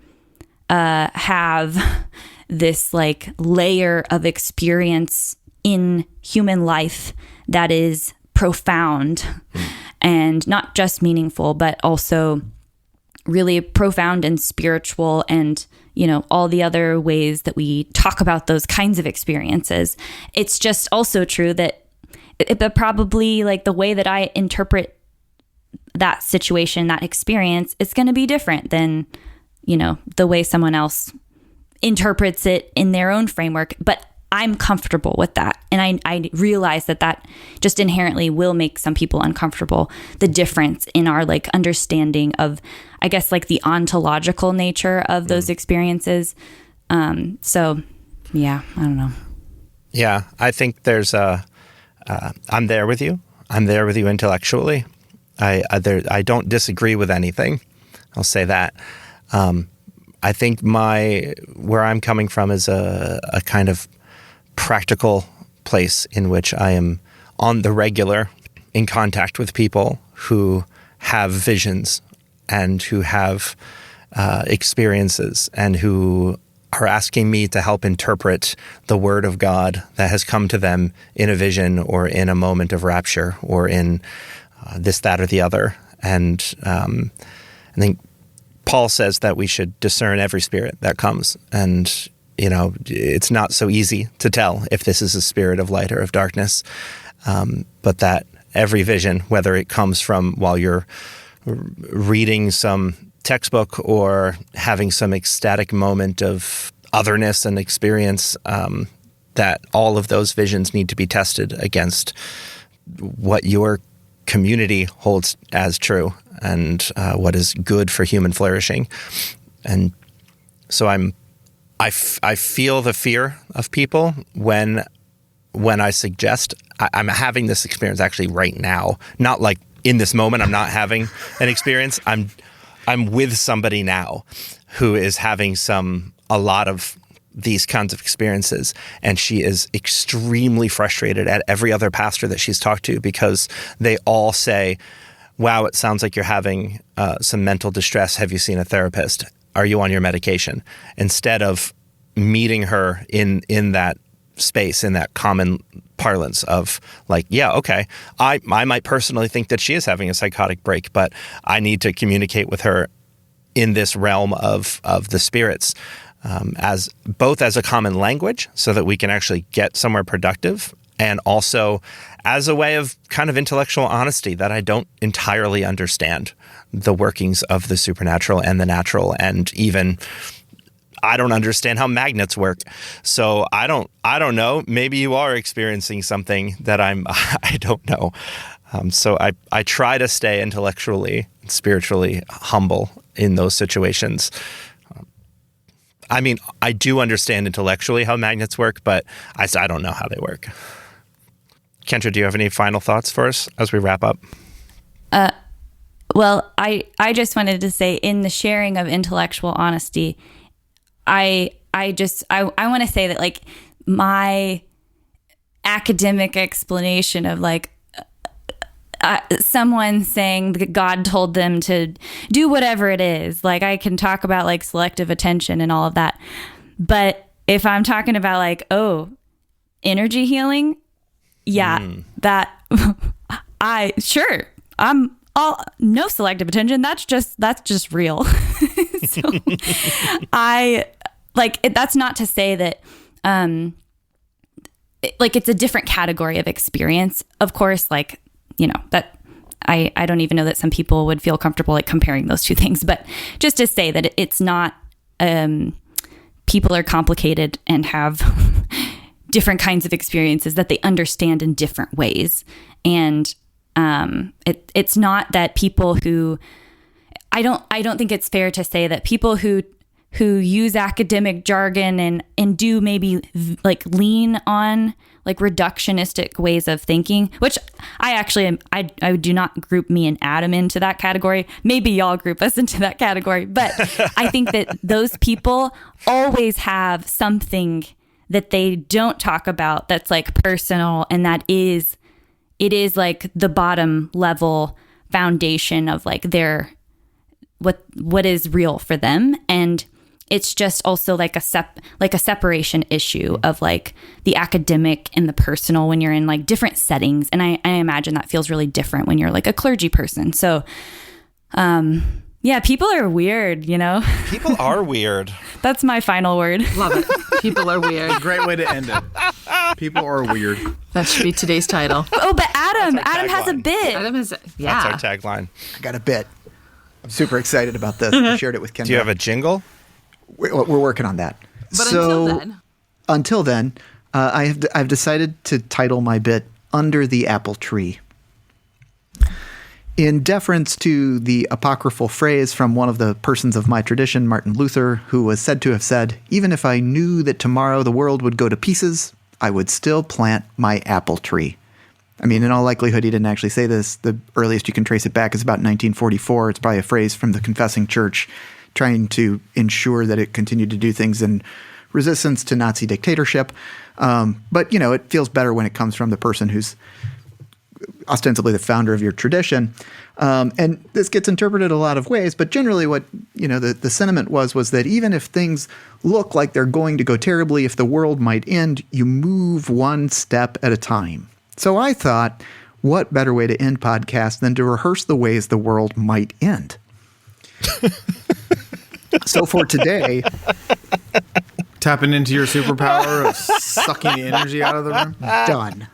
have this like layer of experience in human life that is profound and not just meaningful, but also really profound and spiritual, and all the other ways that we talk about those kinds of experiences. It's just also true that but probably like the way that I interpret that situation, that experience, is going to be different than the way someone else interprets it in their own framework. But I'm comfortable with that. And I realize that just inherently will make some people uncomfortable. The difference in our like understanding of, I guess, like the ontological nature of those experiences. So yeah, I don't know. Yeah, I think there's I'm there with you. I'm there with you intellectually. I don't disagree with anything. I'll say that. I think where I'm coming from is a kind of practical place in which I am on the regular in contact with people who have visions and who have experiences and who are asking me to help interpret the word of God that has come to them in a vision or in a moment of rapture or in this, that, or the other. And I think Paul says that we should discern every spirit that comes. And it's not so easy to tell if this is a spirit of light or of darkness, but that every vision, whether it comes from while you're reading some textbook or having some ecstatic moment of otherness and experience, that all of those visions need to be tested against what your community holds as true and what is good for human flourishing. And so I feel the fear of people when I suggest I'm having this experience actually right now, not like in this moment. I'm not having an experience. I'm with somebody now who is having a lot of these kinds of experiences, and she is extremely frustrated at every other pastor that she's talked to because they all say, "Wow, it sounds like you're having some mental distress. Have you seen a therapist? are you on your medication? Instead of meeting her in that space, in that common parlance of like, yeah, okay, I might personally think that she is having a psychotic break, but I need to communicate with her in this realm of the spirits, as both as a common language so that we can actually get somewhere productive, and also as a way of kind of intellectual honesty that I don't entirely understand the workings of the supernatural and the natural, and even I don't understand how magnets work. So I don't know. Maybe you are experiencing something that I don't know. So I try to stay intellectually and spiritually humble in those situations. I mean, I do understand intellectually how magnets work, but I don't know how they work. Kendra, do you have any final thoughts for us as we wrap up? Well, I just wanted to say, in the sharing of intellectual honesty, I want to say that, like, my academic explanation of like someone saying that God told them to do whatever it is, like, I can talk about like selective attention and all of that, but if I'm talking about like, oh, energy healing, that I'm all no selective attention. That's just real. So I like it, that's not to say that like it's a different category of experience, of course, like, you know, that I don't even know that some people would feel comfortable like comparing those two things, but just to say that it's not people are complicated and have different kinds of experiences that they understand in different ways. And it's not that people who I don't think it's fair to say that people who use academic jargon and do maybe like lean on like reductionistic ways of thinking, which I actually am, I do not group me and Adam into that category. Maybe y'all group us into that category, but I think that those people always have something that they don't talk about that's like personal, and it is like the bottom level foundation of like their what is real for them. And it's just also like a separation issue of like the academic and the personal when you're in like different settings. And I imagine that feels really different when you're like a clergy person. So yeah, people are weird, you know? People are weird. That's my final word. Love it. People are weird. Great way to end it. People are weird. That should be today's title. Oh, but Adam has a tagline. bit. Adam is, yeah. That's our tagline. I got a bit. I'm super excited about this. I shared it with Kendra. Do you have a jingle? We're working on that. But until then, I've decided to title my bit "Under the Apple Tree," in deference to the apocryphal phrase from one of the persons of my tradition, Martin Luther, who was said to have said, "Even if I knew that tomorrow the world would go to pieces, I would still plant my apple tree." I mean, in all likelihood, he didn't actually say this. The earliest you can trace it back is about 1944. It's probably a phrase from the Confessing Church trying to ensure that it continued to do things in resistance to Nazi dictatorship. But, you know, it feels better when it comes from the person who's ostensibly the founder of your tradition. And this gets interpreted a lot of ways, but generally what, you know, the sentiment was that even if things look like they're going to go terribly, if the world might end, you move one step at a time. So I thought, what better way to end podcast than to rehearse the ways the world might end? So for today, Tapping into your superpower of sucking the energy out of the room. done.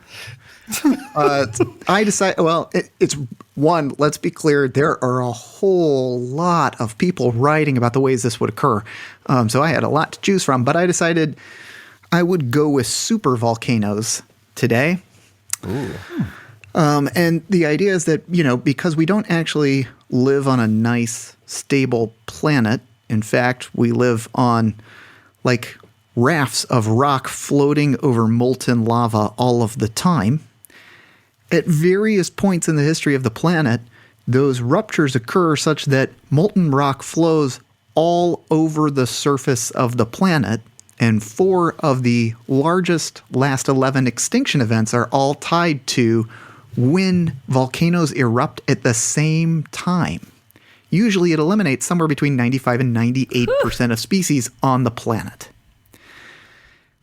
I decided, well, it's one, let's be clear, there are a whole lot of people writing about the ways this would occur. So I had a lot to choose from, but I decided I would go with super volcanoes today. Ooh. And the idea is that, you know, because we don't actually live on a nice, stable planet. In fact, we live on like rafts of rock floating over molten lava all of the time. At various points in the history of the planet, those ruptures occur such that molten rock flows all over the surface of the planet. And 4 of the largest last 11 extinction events are all tied to when volcanoes erupt at the same time. Usually it eliminates somewhere between 95 and 98% of species on the planet.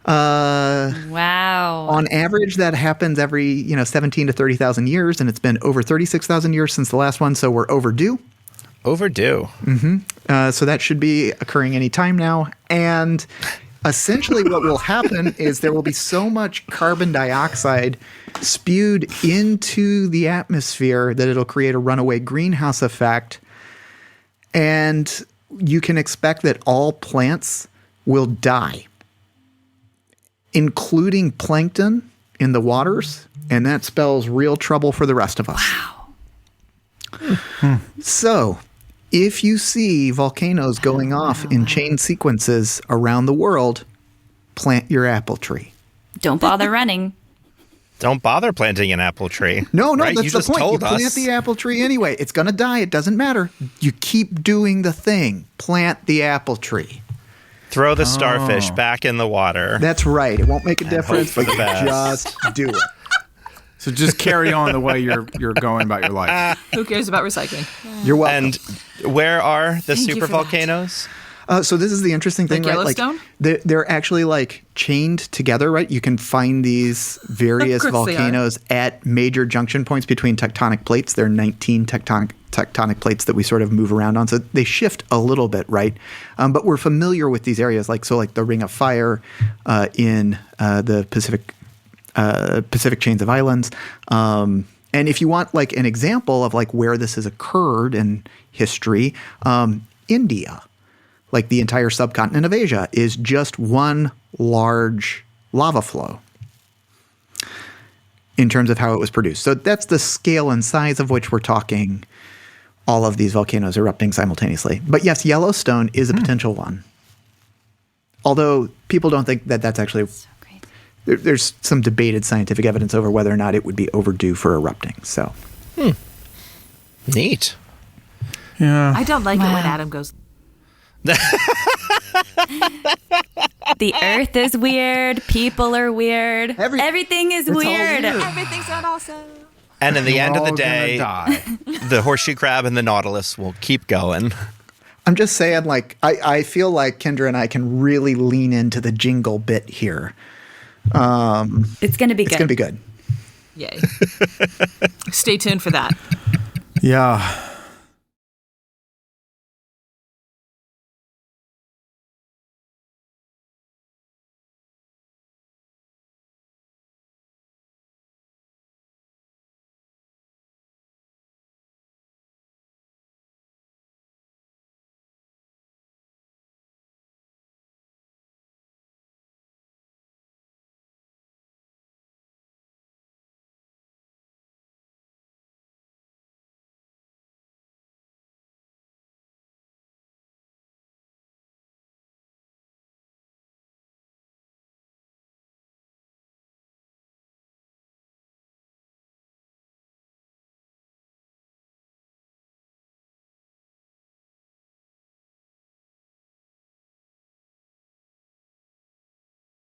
Wow. On average, that happens every 17 to 30,000 years, and it's been over 36,000 years since the last one, so we're overdue. Overdue. So that should be occurring any time now. And essentially what will happen is there will be so much carbon dioxide spewed into the atmosphere that it'll create a runaway greenhouse effect. And you can expect that all plants will die, including plankton in the waters. And that spells real trouble for the rest of us. Wow. So if you see volcanoes going off in chain sequences around the world, plant your apple tree. Don't bother running. Don't bother planting an apple tree. No, right? that's You the just point. You told plant us. the apple tree anyway. It's going to die. It doesn't matter. You keep doing the thing. Plant the apple tree. Throw the starfish back in the water. That's right. It won't make a difference, hope but for the best. just do it. So just carry on the way you're going about your life. Who cares about recycling? You're welcome. And where are the Thank you super for that. volcanoes? So this is the interesting thing, Like right? Yellowstone? They're actually like chained together, right? You can find these various Of course they are. volcanoes at major junction points between tectonic plates. There are 19 tectonic plates that we sort of move around on. So they shift a little bit, right? But we're familiar with these areas, like the Ring of Fire in the Pacific chains of islands. And if you want like an example of like where this has occurred in history, India, like the entire subcontinent of Asia, is just one large lava flow in terms of how it was produced. So that's the scale and size of which we're talking, all of these volcanoes erupting simultaneously. But yes, Yellowstone is a potential one. Although people don't think that that's actually... Great. There's some debated scientific evidence over whether or not it would be overdue for erupting. So Neat. Yeah. I don't like it when Wow. Adam goes. The earth is weird. People are weird. Everything Everything is it's all weird. weird. Everything's not awesome. And in the end of the All gonna day, die. the horseshoe crab and the nautilus will keep going. I'm just saying, like, I feel like Kendra and I can really lean into the jingle bit here. It's going to be It's good. going to be good. Yay. Stay tuned for that. Yeah.